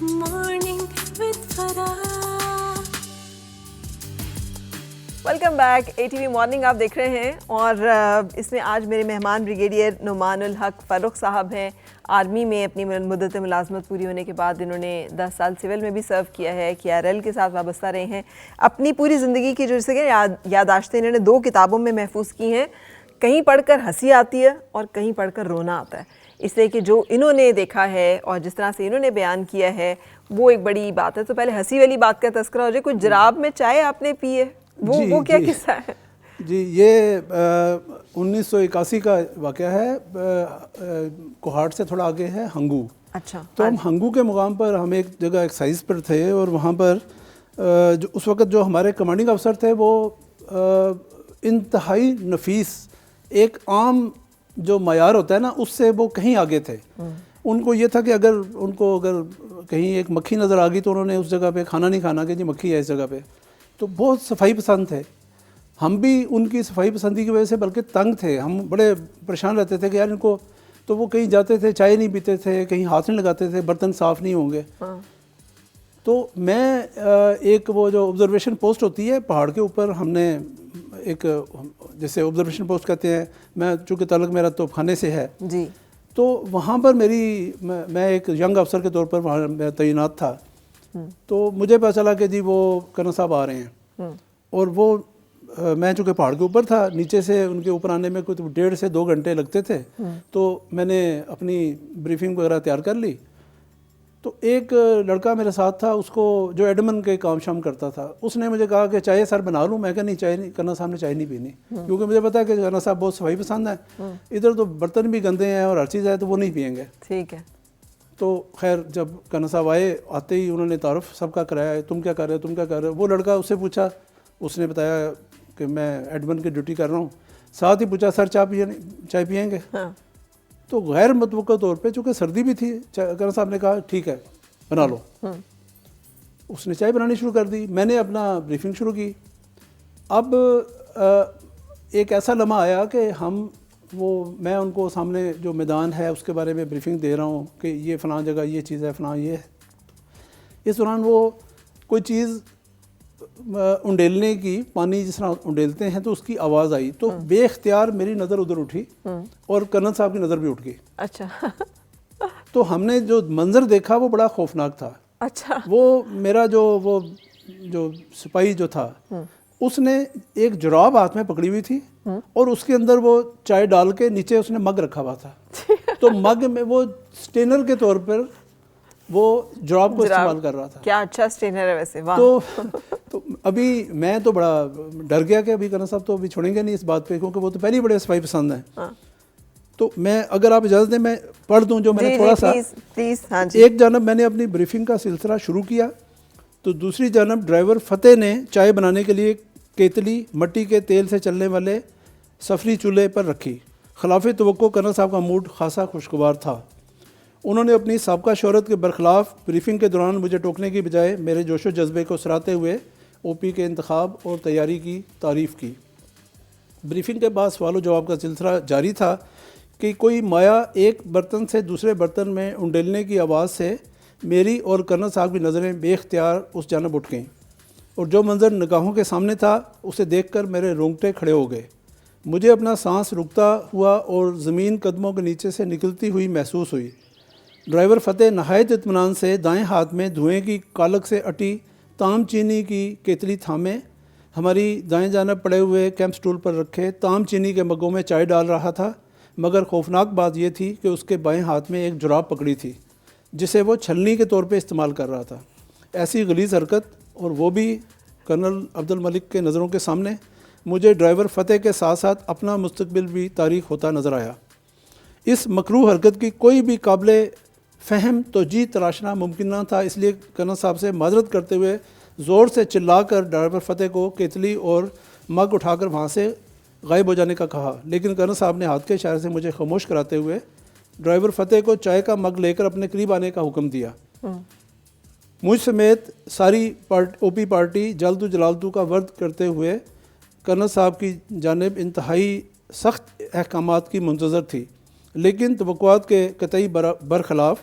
Morning with Farah. Welcome back A T V morning آپ دیکھ رہے ہیں اور اس میں آج میرے مہمان بریگیڈیئر نعمان الحق فاروق صاحب ہیں. آرمی میں اپنی مدت ملازمت پوری ہونے کے بعد انہوں نے 10 سال سول میں بھی سرو کیا ہے, KRL کے ساتھ وابستہ رہے ہیں. اپنی پوری زندگی کی جو جیسے یادداشتیں انہوں نے 2 کتابوں میں محفوظ کی ہیں. کہیں پڑھ کر ہنسی آتی ہے اور کہیں پڑھ کر رونا آتا ہے, اس لیے کہ جو انہوں نے دیکھا ہے اور جس طرح سے انہوں نے بیان کیا ہے وہ ایک بڑی بات ہے. تو پہلے ہنسی والی بات کا تذکرہ ہو جائے. کوئی جراب میں چائے آپ نے پی ہے, وہ کیا قصہ ہے؟ جی, یہ 1981 کا واقعہ ہے. کوہاٹ سے تھوڑا آگے ہے ہنگو. اچھا. تو ہم ہنگو کے مقام پر ہم ایک جگہ ایکسرسائز پر تھے اور وہاں پر جو اس وقت جو ہمارے کمانڈنگ افسر تھے وہ انتہائی نفیس, ایک عام جو معیار ہوتا ہے نا اس سے وہ کہیں آگے تھے. ان کو یہ تھا کہ اگر کہیں ایک مکھی نظر آ گئی تو انہوں نے اس جگہ پہ کھانا نہیں کھانا کہ جی مکھی ہے اس جگہ پہ. تو بہت صفائی پسند تھے. ہم بھی ان کی صفائی پسندی کی وجہ سے بلکہ تنگ تھے, ہم بڑے پریشان رہتے تھے کہ یار ان کو, تو وہ کہیں جاتے تھے چائے نہیں پیتے تھے, کہیں ہاتھ نہیں لگاتے تھے, برتن صاف نہیں ہوں گے. تو میں ایک وہ جو آبزرویشن پوسٹ ہوتی ہے پہاڑ کے اوپر, ہم نے ایک جیسے آبزرویشن پوسٹ کہتے ہیں, میں چونکہ تعلق میرا توپ خانے سے ہے جی, تو وہاں پر میں ایک ینگ افسر کے طور پر وہاں میرا تعینات تھا. تو مجھے پتہ چلا کہ جی وہ کرنل صاحب آ رہے ہیں, اور وہ میں چونکہ پہاڑ کے اوپر تھا, نیچے سے ان کے اوپر آنے میں کوئی 1.5 سے 2 گھنٹے لگتے تھے. تو میں نے اپنی بریفنگ وغیرہ تیار کر لی. تو ایک لڑکا میرے ساتھ تھا, اس کو جو ایڈمن کے کام شام کرتا تھا, اس نے مجھے کہا کہ چائے سر بنا لوں. میں کہا نہیں, چائے نہیں, کرنل صاحب نے چائے نہیں پینی, کیونکہ مجھے پتا ہے کہ کرنل صاحب بہت صفائی پسند ہے. ادھر تو برتن بھی گندے ہیں اور ہر چیز ہے, تو وہ نہیں پئیں گے. ٹھیک ہے. تو خیر جب کرنل صاحب آتے ہی انہوں نے تعارف سب کا کرایا, تم کیا کر رہے ہو, تم کیا کر رہے ہو. وہ لڑکا اس سے پوچھا, اس نے بتایا کہ میں ایڈمن کی ڈیوٹی کر رہا ہوں. ساتھ ہی پوچھا سر چائے پئیں گے. تو غیر متوقع طور پہ چونکہ سردی بھی تھی, کرنل صاحب نے کہا ٹھیک ہے بنا لو. اس نے چائے بنانی شروع کر دی, میں نے اپنا بریفنگ شروع کی. اب ایک ایسا لمحہ آیا کہ میں ان کو سامنے جو میدان ہے اس کے بارے میں بریفنگ دے رہا ہوں کہ یہ فلاں جگہ یہ چیز ہے, فلاں یہ ہے. اس دوران وہ کوئی چیز انڈیلنے کی, پانی جس طرح انڈیلتے ہیں تو اس کی آواز آئی, تو بے اختیار میری نظر ادھر اٹھی اور کرنل صاحب کی نظر بھی اٹھ گئی. اچھا. تو ہم نے جو منظر دیکھا وہ بڑا خوفناک تھا. اچھا. وہ میرا جو سپاہی جو تھا اس نے ایک جراب ہاتھ میں پکڑی ہوئی تھی اور اس کے اندر وہ چائے ڈال کے نیچے اس نے مگ رکھا ہوا تھا. تو مگ میں وہ سٹینر کے طور پر وہ جراب کو استعمال کر رہا تھا. کیا اچھا سٹینر ہے ویسے. تو ابھی میں تو بڑا ڈر گیا کہ ابھی کرنل صاحب تو ابھی چھوڑیں گے نہیں اس بات پہ, کیونکہ وہ تو پہلے بڑے صفائی پسند ہیں. تو میں اگر آپ اجازت دیں میں پڑھ دوں جو میں نے تھوڑا سا. پلیز. ایک جانب میں نے اپنی بریفنگ کا سلسلہ شروع کیا, تو دوسری جانب ڈرائیور فتح نے چائے بنانے کے لیے کیتلی مٹی کے تیل سے چلنے والے سفری چولہے پر رکھی. خلاف توقع کرنل صاحب کا موڈ خاصا خوشگوار تھا. انہوں نے اپنی سابقہ شہرت کے برخلاف بریفنگ کے دوران مجھے ٹوکنے کی بجائے میرے جوش و جذبے کو سراہتے ہوئے OP کے انتخاب اور تیاری کی تعریف کی. بریفنگ کے بعد سوال و جواب کا سلسلہ جاری تھا کہ کوئی مایا ایک برتن سے دوسرے برتن میں انڈیلنے کی آواز سے میری اور کرنل صاحب کی نظریں بے اختیار اس جانب اٹھ گئیں, اور جو منظر نگاہوں کے سامنے تھا اسے دیکھ کر میرے رونگٹے کھڑے ہو گئے. مجھے اپنا سانس رکتا ہوا اور زمین قدموں کے نیچے سے نکلتی ہوئی محسوس ہوئی. ڈرائیور فتح نہایت اطمینان سے دائیں ہاتھ میں دھوئیں کی کالک سے اٹی تام چینی کی کیتلی تھامے ہماری دائیں جانب پڑے ہوئے کیمپ سٹول پر رکھے تام چینی کے مگوں میں چائے ڈال رہا تھا. مگر خوفناک بات یہ تھی کہ اس کے بائیں ہاتھ میں ایک جراب پکڑی تھی جسے وہ چھلنی کے طور پہ استعمال کر رہا تھا. ایسی غلیظ حرکت, اور وہ بھی کرنل عبد الملک کے نظروں کے سامنے. مجھے ڈرائیور فتح کے ساتھ ساتھ اپنا مستقبل بھی تاریک ہوتا نظر آیا. اس مکروہ حرکت کی کوئی بھی قابل فہم توجیہ تراشنا ممکن نہ تھا, اس لیے کرنل صاحب سے معذرت کرتے ہوئے زور سے چلا کر ڈرائیور فتح کو کیتلی اور مگ اٹھا کر وہاں سے غائب ہو جانے کا کہا. لیکن کرنل صاحب نے ہاتھ کے اشارے سے مجھے خاموش کراتے ہوئے ڈرائیور فتح کو چائے کا مگ لے کر اپنے قریب آنے کا حکم دیا. مجھ سمیت ساری OP پارٹی جلد و جلالتو کا ورد کرتے ہوئے کرنل صاحب کی جانب انتہائی سخت احکامات کی منتظر تھی، لیکن توقعات کے قطعی برخلاف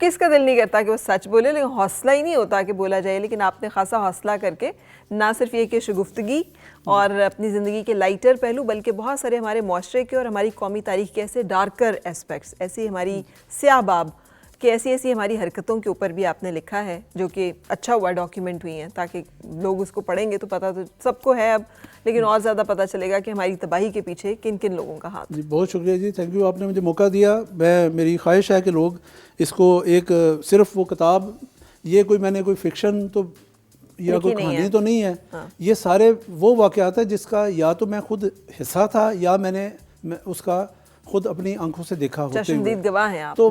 کس کا دل نہیں کرتا کہ وہ سچ بولے, لیکن حوصلہ ہی نہیں ہوتا کہ بولا جائے. لیکن آپ نے خاصا حوصلہ کر کے نہ صرف یہ کہ شگفتگی اور اپنی زندگی کے لائٹر پہلو, بلکہ بہت سارے ہمارے معاشرے کے اور ہماری قومی تاریخ کے ایسے ڈارکر اسپیکٹس, ایسی ہماری سیاہ باب کہ ایسی ہماری حرکتوں کے اوپر بھی آپ نے لکھا ہے, جو کہ اچھا ہوا ڈاکیومنٹ ہوئی ہیں, تاکہ لوگ اس کو پڑھیں گے تو پتہ تو سب کو ہے اب, لیکن اور زیادہ پتہ چلے گا کہ ہماری تباہی کے پیچھے کن کن لوگوں کا ہاتھ. جی بہت شکریہ جی, تھینک یو, آپ نے مجھے موقع دیا. میری خواہش ہے کہ لوگ اس کو ایک صرف وہ کتاب, یہ کوئی میں نے کوئی فکشن تو یا کوئی کہانی تو نہیں ہے, یہ سارے وہ واقعات ہیں جس کا یا تو میں خود حصہ تھا یا میں نے اس کا خود اپنی آنکھوں سے دیکھا ہوتے ہوئے. چشمدید گواہ ہیں آپ. تو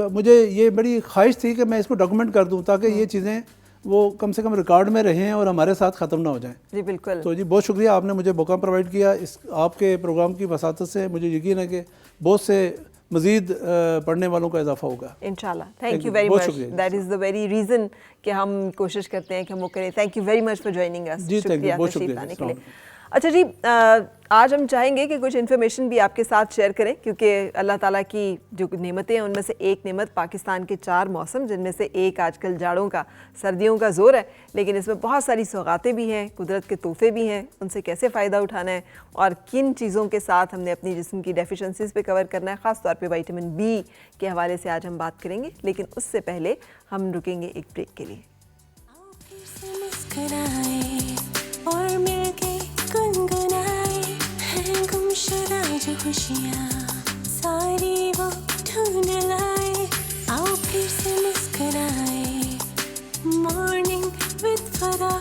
مجھے یہ بڑی خواہش تھی کہ میں اس کو ڈاکومنٹ کر دوں تاکہ یہ چیزیں وہ کم سے کم ریکارڈ میں رہیں اور ہمارے ساتھ ختم نہ ہو جائیں. جی بالکل. تو جی بہت شکریہ, آپ نے مجھے موقع پرووائڈ کیا. اس آپ کے پروگرام کی وساطت سے مجھے یقین ہے کہ بہت سے مزید پڑھنے والوں کا اضافہ ہوگا انشاءاللہ. Thank you very much, that is the very reason کہ ہم کوشش کرتے ہیں کہ ہم وہ کریں. Thank you very much for joining اس. جی تھینک یو, بہت تشریف شکریہ. لانے کے لیے. اچھا جی, آج ہم چاہیں گے کہ کچھ انفارمیشن بھی آپ کے ساتھ شیئر کریں, کیونکہ اللہ تعالیٰ کی جو نعمتیں ہیں ان میں سے ایک نعمت پاکستان کے 4 موسم, جن میں سے ایک آج کل جاڑوں کا, سردیوں کا زور ہے, لیکن اس میں بہت ساری سوغاتیں بھی ہیں, قدرت کے تحفے بھی ہیں. ان سے کیسے فائدہ اٹھانا ہے اور کن چیزوں کے ساتھ ہم نے اپنی جسم کی ڈیفیشنسیز پہ کور کرنا ہے, خاص طور پہ وٹامن بی کے حوالے سے آج ہم بات کریں گے. لیکن اس سے پہلے ہم رکیں گے ایک بریک کے لیے. اور مل کے گنگنائے ہیں گمشدہ جو خوشیاں ساری وہ ڈھونڈ لائے, آؤ پھر سے مسکرائے. Morning with Farah.